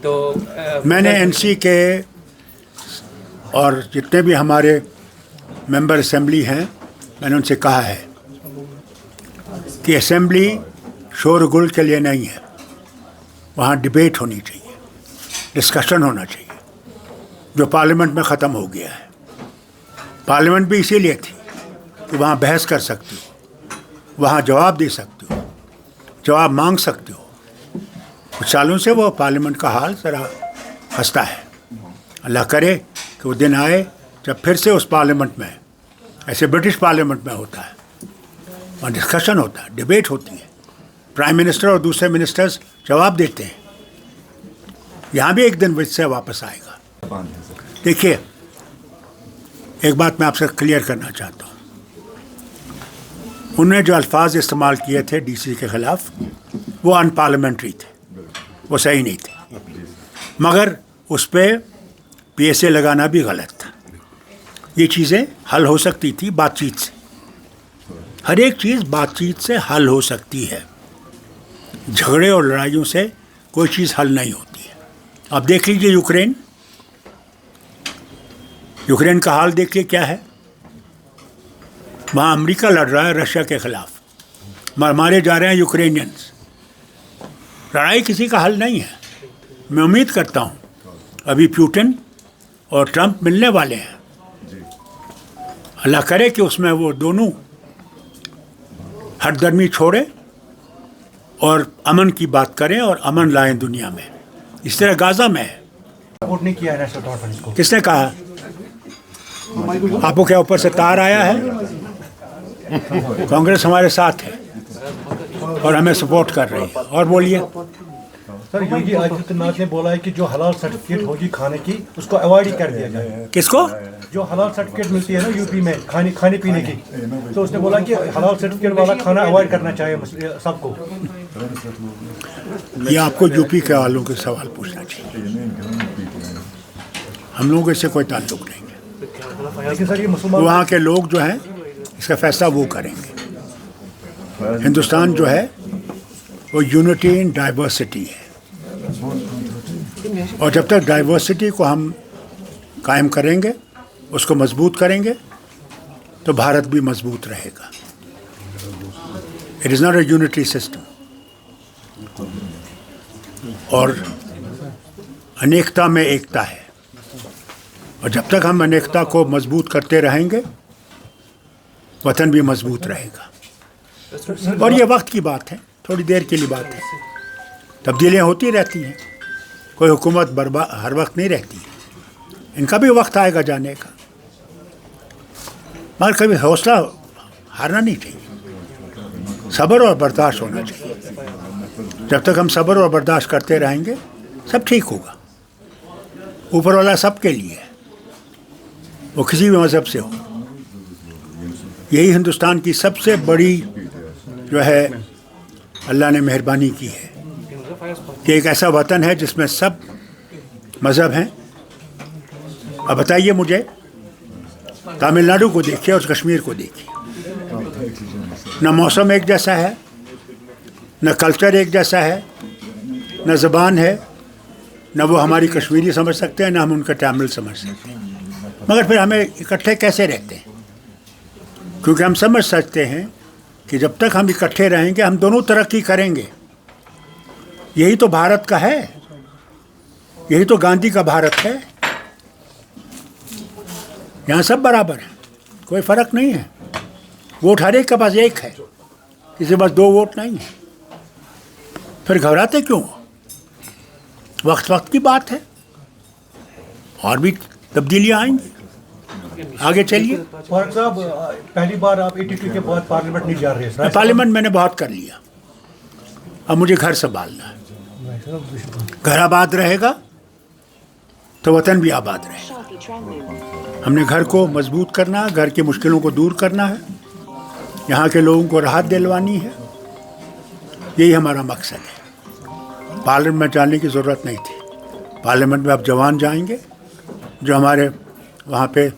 तो मैंने एनसी के और जितने भी हमारे मेंबर असेंबली हैं, मैंने उनसे कहा है कि असेंबली शोरगुल के लिए नहीं है, वहाँ डिबेट होनी चाहिए, डिस्कशन होना चाहिए, जो पार्लियामेंट में ख़त्म हो गया है। पार्लियामेंट भी इसीलिए थी कि वहाँ बहस कर सकती हो, वहाँ जवाब दे सकती हो, जवाब मांग सकते हो। कुछ सालों से वो पार्लियामेंट का हाल ज़रा खस्ता है। अल्लाह करे कि वो दिन आए जब फिर से उस पार्लियामेंट में, ऐसे ब्रिटिश पार्लियामेंट में होता है, वहाँ डिस्कशन होता है, डिबेट होती है, प्राइम मिनिस्टर और दूसरे मिनिस्टर्स जवाब देते हैं। यहाँ भी एक दिन विषय वापस आएगा। देखिए, एक बात मैं आपसे क्लियर करना चाहता हूँ। उन्होंने जो अल्फाज इस्तेमाल किए थे डीसी के ख़िलाफ़, वो अनपार्लियामेंट्री थे, वो सही नहीं थे, मगर उस पर PSA लगाना भी गलत था। ये चीज़ें हल हो सकती थी बातचीत से। हर एक चीज़ बातचीत से हल हो सकती है। झगड़े और लड़ाइयों से कोई चीज़ हल नहीं होती है। अब देख लीजिए यूक्रेन का हाल देखिए क्या है। वहाँ अमेरिका लड़ रहा है रशिया के ख़िलाफ़, मारे जा रहे हैं यूक्रेनियंस। लड़ाई किसी का हल नहीं है। मैं उम्मीद करता हूँ अभी पुतिन और ट्रंप मिलने वाले हैं। अल्लाह करे कि उसमें वो दोनों हठधर्मी छोड़े और अमन की बात करें और अमन लाएं दुनिया में। इस तरह गाज़ा में है। सपोर्ट नहीं किया नेशनल कॉन्फ्रेंस को। किसने कहा? आपको क्या ऊपर से तार आया है? कांग्रेस हमारे साथ है और हमें सपोर्ट कर रही है। और बोलिए। सर, योगी आदित्यनाथ ने बोला है कि जो हलाल सर्टिफिकेट होगी खाने की, उसको अवॉइड ही कर दिया जाए। किसको? जो हलाल सर्टिफिकेट मिलती है ना यूपी में खाने पीने की, तो उसने बोला कि हलाल सर्टिफिकेट वाला खाना अवॉइड करना चाहिए सबको। ये आपको यूपी के वालों के सवाल पूछना चाहिए। हम लोगों से कोई ताल्लुक नहीं है। लेकिन सर, ये मुसलमान वहाँ के लोग जो हैं इसका फैसला वो करेंगे। हिंदुस्तान जो है वो यूनिटी इन डाइवर्सिटी है, और जब तक डाइवर्सिटी को हम कायम करेंगे, उसको मजबूत करेंगे, तो भारत भी मजबूत रहेगा। It is not a unitary system. और अनेकता में एकता है, और जब तक हम अनेकता को मजबूत करते रहेंगे, वतन भी मजबूत रहेगा। और ये वक्त की बात है, थोड़ी देर के लिए बात है। तब्दीलियाँ होती रहती हैं, कोई हुकूमत हर वक्त नहीं रहती है। इनका भी वक्त आएगा जाने का, मगर कभी हौसला हारना नहीं चाहिए। सब्र और बर्दाश्त होना चाहिए। जब तक हम सब्र और बर्दाश्त करते रहेंगे, सब ठीक होगा। ऊपर वाला सबके लिए है, वो किसी भी मज़हब से हो। यही हिंदुस्तान की सबसे बड़ी जो है अल्लाह ने मेहरबानी की है कि एक ऐसा वतन है जिसमें सब मज़हब हैं। अब बताइए मुझे, तमिलनाडु को देखिए और कश्मीर को देखिए, न मौसम एक जैसा है, न कल्चर एक जैसा है, न ज़बान है, न वो हमारी कश्मीरी समझ सकते हैं, न हम उनका तमिल समझ सकते हैं, मगर फिर हमें इकट्ठे कैसे रहते हैं? क्योंकि हम समझ सकते हैं कि जब तक हम इकट्ठे रहेंगे, हम दोनों तरक्की करेंगे। यही तो भारत का है, यही तो गांधी का भारत है। यहाँ सब बराबर हैं, कोई फ़र्क नहीं है। वोट हर एक के पास एक है, किसी के पास 2 वोट नहीं है। फिर घबराते क्यों? वक्त की बात है, और भी तब्दीलियाँ आएंगी। आगे चलिए। फारूक साहब, पहली बार आप 82 के बाद पार्लियामेंट नहीं जा रहे हैं। पार्लियामेंट मैंने बहुत कर लिया, अब मुझे घर संभालना है। घर आबाद रहेगा तो वतन भी आबाद रहेगा। हमने घर को मजबूत करना है, घर की मुश्किलों को दूर करना है, यहाँ के लोगों को राहत दिलवानी है। यही हमारा मकसद है। पार्लियामेंट में जाने की ज़रूरत नहीं थी। पार्लियामेंट में अब जवान जाएंगे, जो हमारे वहाँ पे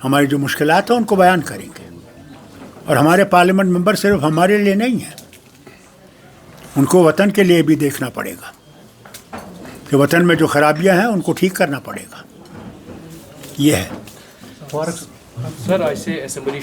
हमारी जो मुश्किलात हैं उनको बयान करेंगे। और हमारे पार्लियामेंट मेंबर सिर्फ हमारे लिए नहीं है, उनको वतन के लिए भी देखना पड़ेगा कि वतन में जो खराबियां हैं उनको ठीक करना पड़ेगा, ये है। For Sir, I say assembly